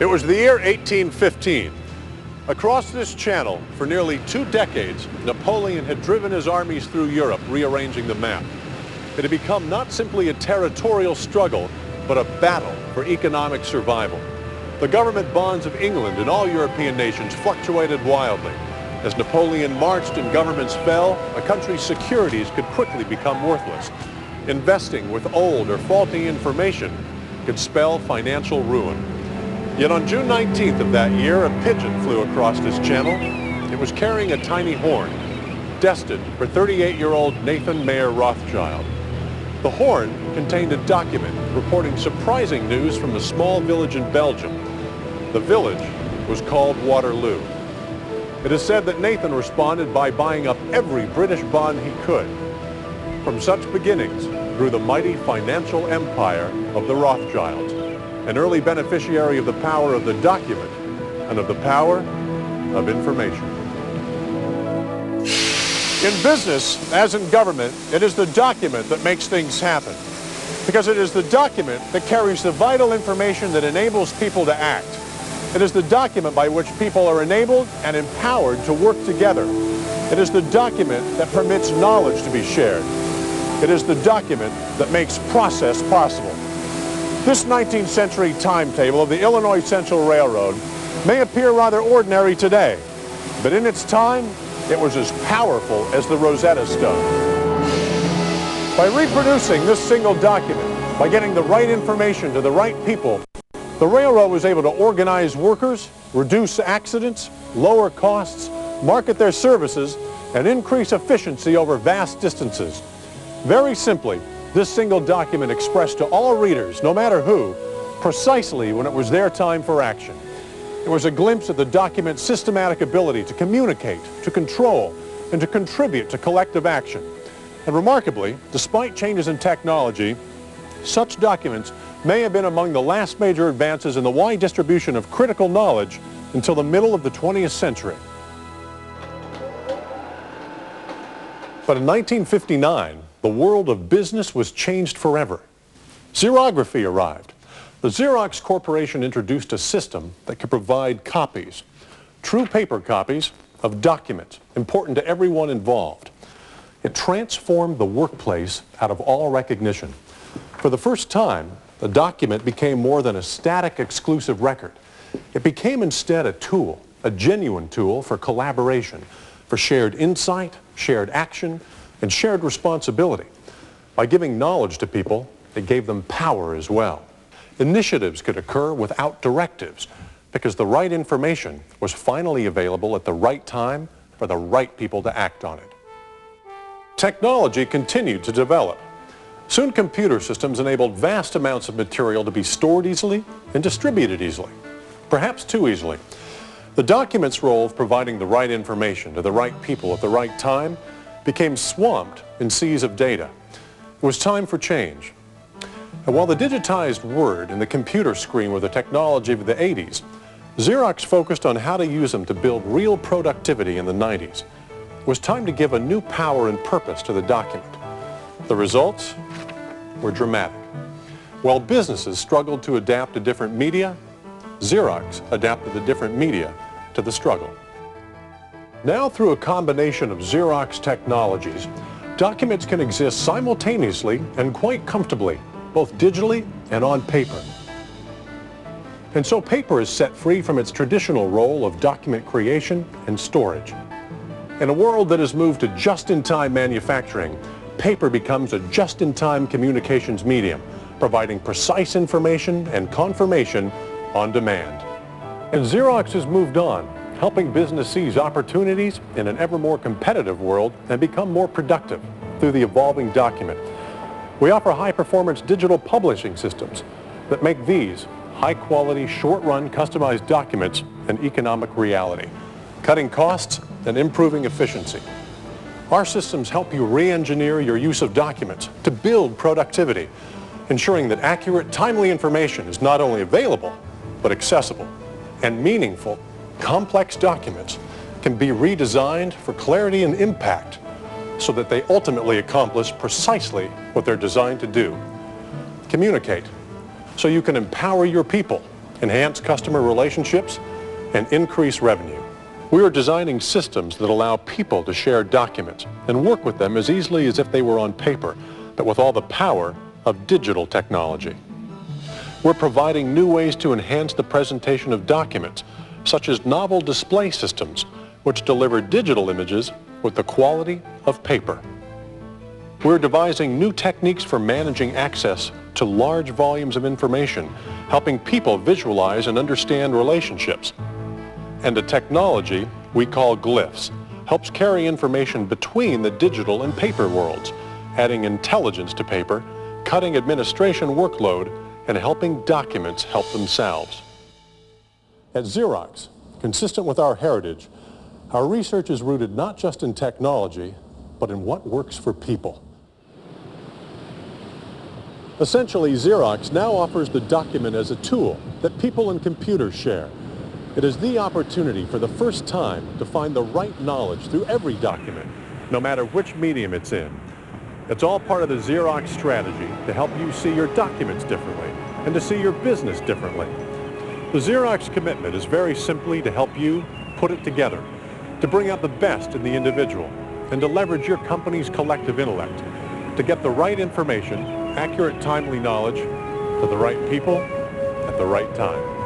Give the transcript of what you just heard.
It was the year 1815. Across this channel, for nearly 2 decades, Napoleon had driven his armies through Europe, rearranging the map. It had become not simply a territorial struggle, but a battle for economic survival. The government bonds of England and all European nations fluctuated wildly. As Napoleon marched and governments fell, a country's securities could quickly become worthless. Investing with old or faulty information could spell financial ruin. Yet on June 19th of that year, a pigeon flew across this channel. It was carrying a tiny horn, destined for 38-year-old Nathan Mayer Rothschild. The horn contained a document reporting surprising news from a small village in Belgium. The village was called Waterloo. It is said that Nathan responded by buying up every British bond he could. From such beginnings grew the mighty financial empire of the Rothschilds, an early beneficiary of the power of the document and of the power of information. In business, as in government, it is the document that makes things happen, because it is the document that carries the vital information that enables people to act. It is the document by which people are enabled and empowered to work together. It is the document that permits knowledge to be shared. It is the document that makes process possible. This 19th century timetable of the Illinois Central Railroad may appear rather ordinary today, but in its time, it was as powerful as the Rosetta Stone. By reproducing this single document, by getting the right information to the right people, the railroad was able to organize workers, reduce accidents, lower costs, market their services, and increase efficiency over vast distances. Very simply, this single document expressed to all readers, no matter who, precisely when it was their time for action. It was a glimpse at the document's systematic ability to communicate, to control, and to contribute to collective action. And remarkably, despite changes in technology, such documents may have been among the last major advances in the wide distribution of critical knowledge until the middle of the 20th century. But in 1959, the world of business was changed forever. Xerography arrived. The Xerox Corporation introduced a system that could provide copies, true paper copies of documents important to everyone involved. It transformed the workplace out of all recognition. For the first time, the document became more than a static exclusive record. It became instead a tool, a genuine tool for collaboration, for shared insight, shared action, and shared responsibility. By giving knowledge to people, it gave them power as well. Initiatives could occur without directives because the right information was finally available at the right time for the right people to act on it. Technology continued to develop. Soon computer systems enabled vast amounts of material to be stored easily and distributed easily, perhaps too easily. The document's role of providing the right information to the right people at the right time became swamped in seas of data. It was time for change. And while the digitized word and the computer screen were the technology of the 80s, Xerox focused on how to use them to build real productivity in the 90s. It was time to give a new power and purpose to the document. The results were dramatic. While businesses struggled to adapt to different media, Xerox adapted the different media to the struggle. Now, through a combination of Xerox technologies, documents can exist simultaneously and quite comfortably, both digitally and on paper. And so paper is set free from its traditional role of document creation and storage. In a world that has moved to just-in-time manufacturing, paper becomes a just-in-time communications medium, providing precise information and confirmation on demand. And Xerox has moved on, helping business seize opportunities in an ever more competitive world and become more productive through the evolving document. We offer high-performance digital publishing systems that make these high-quality, short-run, customized documents an economic reality, cutting costs and improving efficiency. Our systems help you re-engineer your use of documents to build productivity, ensuring that accurate, timely information is not only available, but accessible and meaningful. Complex documents can be redesigned for clarity and impact so that they ultimately accomplish precisely what they're designed to do. Communicate so you can empower your people enhance customer relationships, and increase revenue. We are designing systems that allow people to share documents and work with them as easily as if they were on paper, but with all the power of digital technology. We're providing new ways to enhance the presentation of documents, such as novel display systems, which deliver digital images with the quality of paper. We're devising new techniques for managing access to large volumes of information, helping people visualize and understand relationships. And a technology we call glyphs helps carry information between the digital and paper worlds, adding intelligence to paper, cutting administration workload, and helping documents help themselves. At Xerox, consistent with our heritage, our research is rooted not just in technology, but in what works for people. Essentially, Xerox now offers the document as a tool that people and computers share. It is the opportunity for the first time to find the right knowledge through every document, no matter which medium it's in. It's all part of the Xerox strategy to help you see your documents differently and to see your business differently. The Xerox commitment is very simply to help you put it together, to bring out the best in the individual, and to leverage your company's collective intellect to get the right information, accurate, timely knowledge to the right people at the right time.